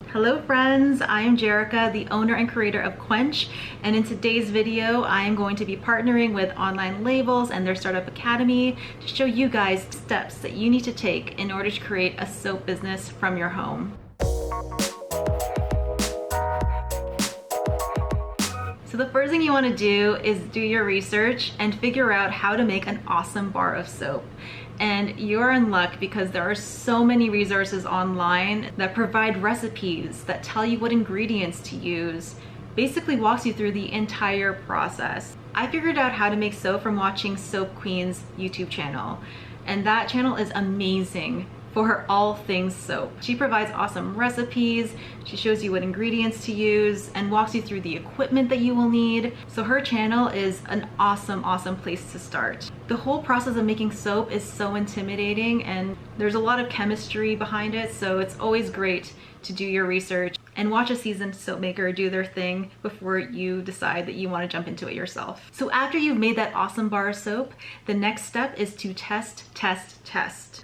Hello friends, I am Jerika, the owner and creator of Quench, and in today's video I am going to be partnering with OnlineLabels and their startup academy to show you guys steps that you need to take in order to create a soap business from your home. So the first thing you want to do is do your research and figure out how to make an awesome bar of soap. And you're in luck because there are so many resources online that provide recipes, that tell you what ingredients to use, basically walks you through the entire process. I figured out how to make soap from watching Soap Queen's YouTube channel, and that channel is amazing for all things soap. She provides awesome recipes, she shows you what ingredients to use, and walks you through the equipment that you will need. So her channel is an awesome place to start. The whole process of making soap is so intimidating and there's a lot of chemistry behind it, so it's always great to do your research and watch a seasoned soap maker do their thing before you decide that you want to jump into it yourself. So after you've made that awesome bar of soap, the next step is to test.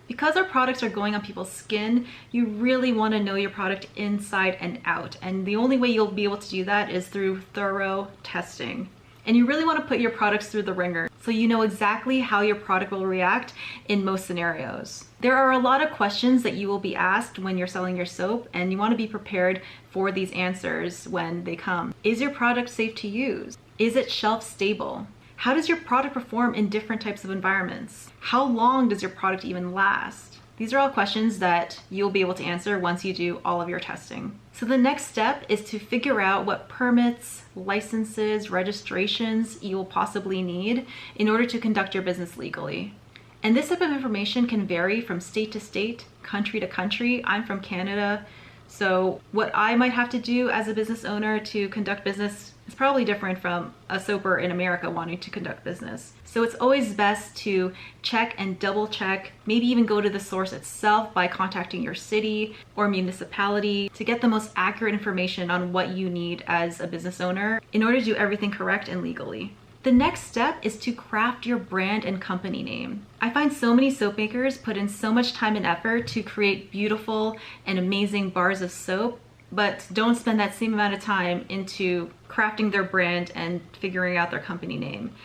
Because our products are going on people's skin, you really want to know your product inside and out. And the only way you'll be able to do that is through thorough testing. And you really want to put your products through the ringer so you know exactly how your product will react in most scenarios. There are a lot of questions that you will be asked when you're selling your soap, and you want to be prepared for these answers when they come. Is your product safe to use? Is it shelf stable? How does your product perform in different types of environments? How long does your product even last? These are all questions that you'll be able to answer once you do all of your testing. So the next step is to figure out what permits, licenses, registrations you will possibly need in order to conduct your business legally. And this type of information can vary from state to state, country to country. I'm from Canada, so what I might have to do as a business owner to conduct business is probably different from a soaper in America wanting to conduct business. So it's always best to check and double check, maybe even go to the source itself by contacting your city or municipality to get the most accurate information on what you need as a business owner in order to do everything correct and legally. The next step is to craft your brand and company name. I find so many soap makers put in so much time and effort to create beautiful and amazing bars of soap, but don't spend that same amount of time into crafting their brand and figuring out their company name.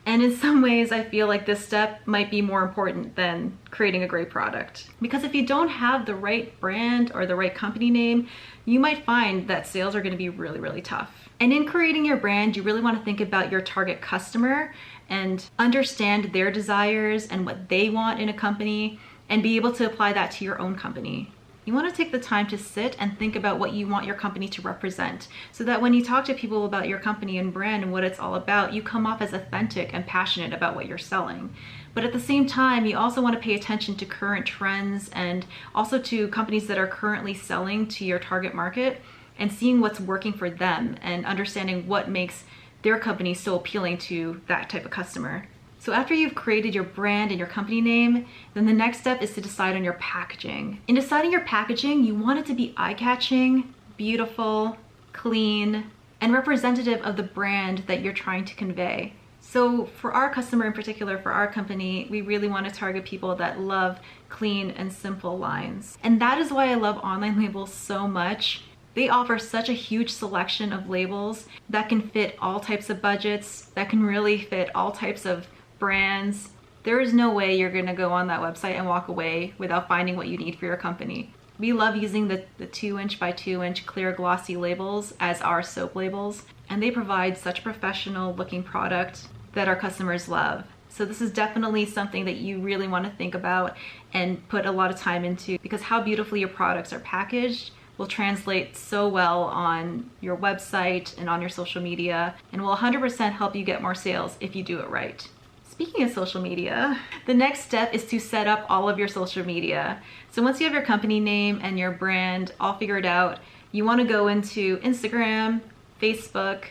And in some ways, I feel like this step might be more important than creating a great product. Because if you don't have the right brand or the right company name, you might find that sales are going to be really tough. And in creating your brand, you really want to think about your target customer and understand their desires and what they want in a company and be able to apply that to your own company. You want to take the time to sit and think about what you want your company to represent so that when you talk to people about your company and brand and what it's all about, you come off as authentic and passionate about what you're selling. But at the same time, you also want to pay attention to current trends and also to companies that are currently selling to your target market and seeing what's working for them and understanding what makes their company so appealing to that type of customer. So after you've created your brand and your company name, then the next step is to decide on your packaging. In deciding your packaging, you want it to be eye-catching, beautiful, clean, and representative of the brand that you're trying to convey. So for our customer in particular, for our company, we really want to target people that love clean and simple lines. And that is why I love OnlineLabels so much. They offer such a huge selection of labels that can fit all types of budgets, that can really fit all types of brands. There is no way you're gonna go on that website and walk away without finding what you need for your company. We love using the 2" by 2" clear glossy labels as our soap labels, and they provide such professional looking product that our customers love. So this is definitely something that you really want to think about and put a lot of time into, because how beautifully your products are packaged will translate so well on your website and on your social media, and will 100% help you get more sales if you do it right. Speaking of social media, the next step is to set up all of your social media. So once you have your company name and your brand all figured out, you want to go into Instagram, Facebook,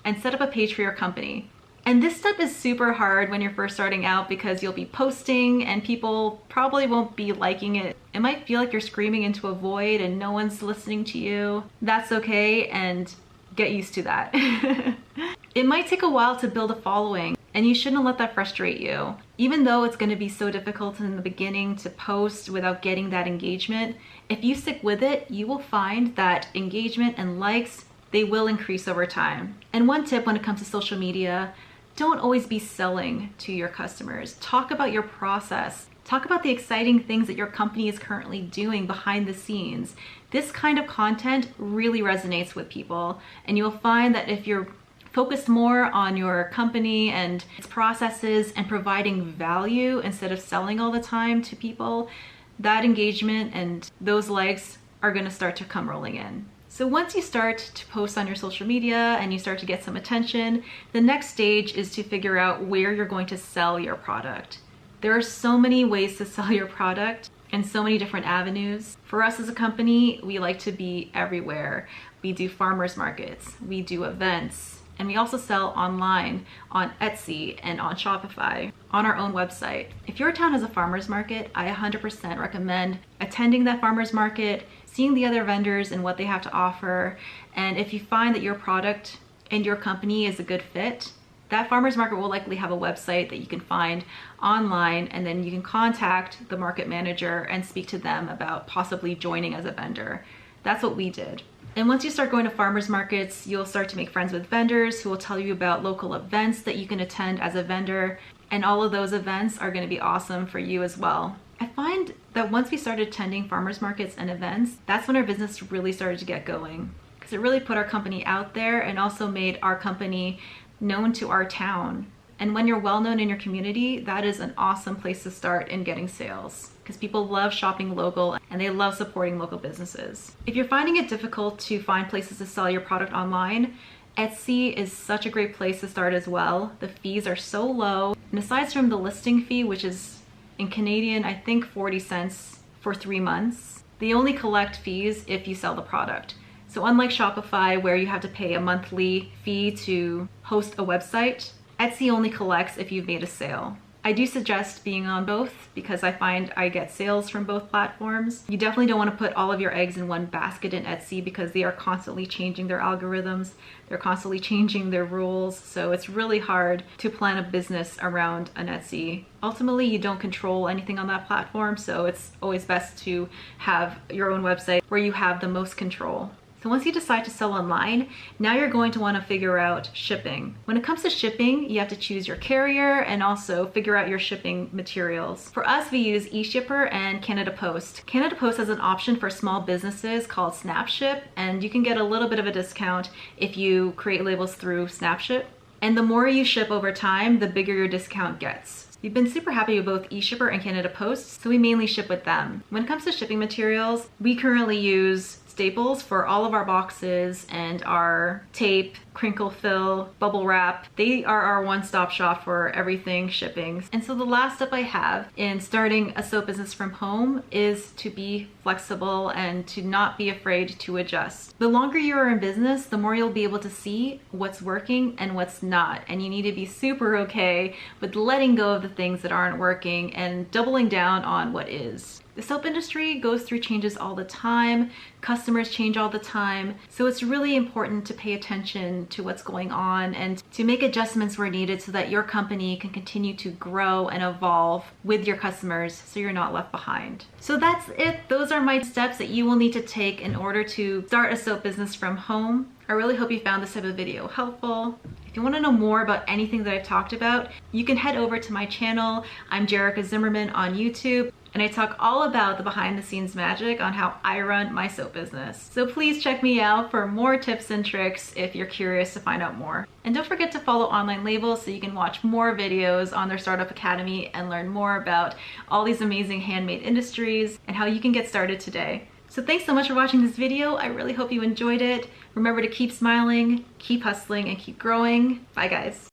and set up a page for your company. And this step is super hard when you're first starting out because you'll be posting and people probably won't be liking it. It might feel like you're screaming into a void and no one's listening to you. That's okay, and get used to that. It might take a while to build a following, And you shouldn't let that frustrate you. Even though it's going to be so difficult in the beginning to post without getting that engagement, if you stick with it, you will find that engagement and likes, they will increase over time. And one tip when it comes to social media, don't always be selling to your customers. Talk about your process. Talk about the exciting things that your company is currently doing behind the scenes. This kind of content really resonates with people, and you'll find that if you're focused more on your company and its processes and providing value instead of selling all the time to people, that engagement and those likes are going to start to come rolling in. So once you start to post on your social media and you start to get some attention, the next stage is to figure out where you're going to sell your product. There are so many ways to sell your product and so many different avenues. For us as a company, we like to be everywhere. We do farmers markets, we do events, and we also sell online on Etsy and on Shopify, on our own website. If your town has a farmer's market, I 100% recommend attending that farmer's market, seeing the other vendors and what they have to offer. And if you find that your product and your company is a good fit, that farmer's market will likely have a website that you can find online, and then you can contact the market manager and speak to them about possibly joining as a vendor. That's what we did. And once you start going to farmers markets, you'll start to make friends with vendors who will tell you about local events that you can attend as a vendor. And all of those events are going to be awesome for you as well. I find that once we started attending farmers markets and events, that's when our business really started to get going, because it really put our company out there and also made our company known to our town. And when you're well known in your community, that is an awesome place to start in getting sales, because people love shopping local and they love supporting local businesses. If you're finding it difficult to find places to sell your product online, Etsy is such a great place to start as well. The fees are so low. And aside from the listing fee, which is in Canadian, I think 40 cents for 3 months, they only collect fees if you sell the product. So unlike Shopify, where you have to pay a monthly fee to host a website, Etsy only collects if you've made a sale. I do suggest being on both because I find I get sales from both platforms. You definitely don't want to put all of your eggs in one basket in Etsy because they are constantly changing their algorithms. They're constantly changing their rules. So it's really hard to plan a business around an Etsy. Ultimately, you don't control anything on that platform. So it's always best to have your own website where you have the most control. So once you decide to sell online, now you're going to want to figure out shipping. When it comes to shipping, you have to choose your carrier and also figure out your shipping materials. For us, we use eShipper and Canada Post. Canada Post has an option for small businesses called SnapShip, and you can get a little bit of a discount if you create labels through SnapShip. And the more you ship over time, the bigger your discount gets. We've been super happy with both eShipper and Canada Post, so we mainly ship with them. When it comes to shipping materials, we currently use staples for all of our boxes and our tape, crinkle fill, bubble wrap. They are our one-stop shop for everything shipping. And so the last step I have in starting a soap business from home is to be flexible and to not be afraid to adjust. The longer you are in business, the more you'll be able to see what's working and what's not. And you need to be super okay with letting go of the things that aren't working and doubling down on what is. The soap industry goes through changes all the time. Customers change all the time. So it's really important to pay attention to what's going on and to make adjustments where needed so that your company can continue to grow and evolve with your customers so you're not left behind. So that's it. Those are my steps that you will need to take in order to start a soap business from home. I really hope you found this type of video helpful. If you want to know more about anything that I've talked about, you can head over to my channel. I'm Jerika Zimmerman on YouTube, and I talk all about the behind the scenes magic on how I run my soap business. So please check me out for more tips and tricks if you're curious to find out more. And don't forget to follow OnlineLabels so you can watch more videos on their Startup Academy and learn more about all these amazing handmade industries and how you can get started today. So thanks so much for watching this video. I really hope you enjoyed it. Remember to keep smiling, keep hustling, and keep growing. Bye guys.